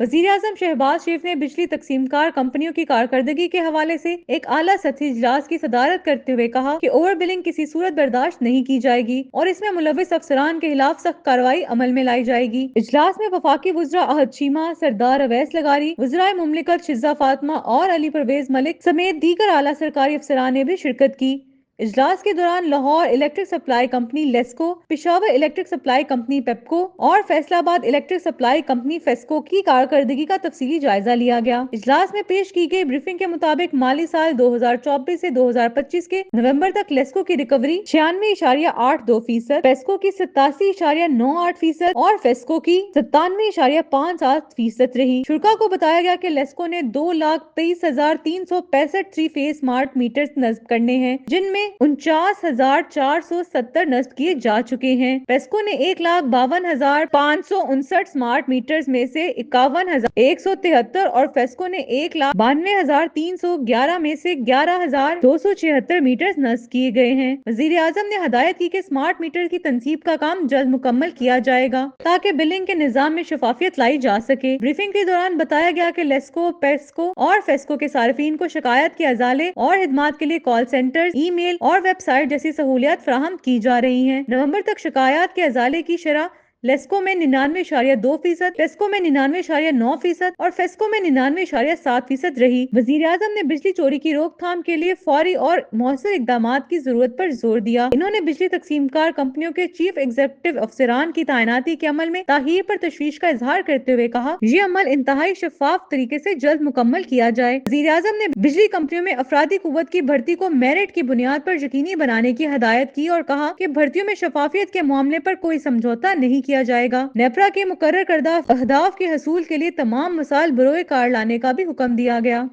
वज़ीर-ए-आज़म शहबाज शरीफ ने बिजली तक़सीमकार कंपनियों की कारकर्दगी के हवाले से एक आला सतही इजलास की सदारत करते हुए कहा कि ओवर बिलिंग किसी सूरत बर्दाश्त नहीं की जाएगी और इसमें मुलव्विस अफसरान के खिलाफ सख्त कार्रवाई अमल में लाई जाएगी। इजलास में वफाकी वज़रा अहद चीमा, सरदार अवैस लगारी, वज़राए मुमलिकत शिज़ा फातिमा और अली परवेज मलिक समेत दीगर आला सरकारी अफसरान ने भी शिरकत की। इजलास के दौरान Lahore electric supply company LESCO, Peshawar electric supply company PEPCO और Faisalabad electric supply company FESCO की कारकर्दगी का तफसीली जायजा लिया गया। इजलास में पेश की गई ब्रीफिंग के मुताबिक माली साल 2024 से 2025 के नवंबर तक लेस्को की रिकवरी 96.82%, पेस्को की 87.98% और फेस्को की 97.57% रही। शुरा को बताया गया कि लेस्को ने 2,23,365 थ्री फेस स्मार्ट मीटर नस्ब करने हैं, जिनमें 49,470 नस्ब किए जा चुके हैं। पेस्को ने 1,52,559 स्मार्ट मीटर्स में से 51,173 और फेस्को ने 1,92,311 में से 11,276 मीटर्स नस्ब किए गए हैं। वजीर आजम ने हदायत की कि स्मार्ट मीटर की तनसीब का काम जल्द मुकम्मल किया जाएगा ताकि बिलिंग के निजाम में शफाफियत लाई जा सके। ब्रीफिंग के दौरान बताया गया कि लेस्को, पेस्को और फेस्को के सार्फिन को शिकायत के अजाले और हिदमात के लिए कॉल सेंटर, ईमेल और वेबसाइट जैसी सहूलियात फराहम की जा रही हैं। नवंबर तक शिकायत के अजाले की शरह लेस्को में 99.2%, पेस्को में 99.9% और फेस्को में 99.7% रही। वजीर आजम ने बिजली चोरी की रोकथाम के लिए फौरी और मौसर इकदामात की जरूरत पर जोर दिया। इन्होंने बिजली तकसीमकार कंपनियों के चीफ एग्जीक्यूटिव अफसरान की तैनाती के अमल में ताहीर पर तशवीश का इजहार करते हुए कहा, ये अमल इंतहाई शफाफ तरीके से जल्द मुकम्मल किया जाए। वजीर आजम ने बिजली कंपनियों में अफरादी कुव्वत की भर्ती को मेरिट की बुनियाद पर यकीनी बनाने की हदायत की और कहा कि भर्तियों में शफाफियत के मामले पर कोई समझौता नहीं किया जाएगा। नेपरा के मुकर्रर करदा अहदाफ के हसूल के लिए तमाम मसाइल बरोए कार लाने का भी हुक्म दिया गया।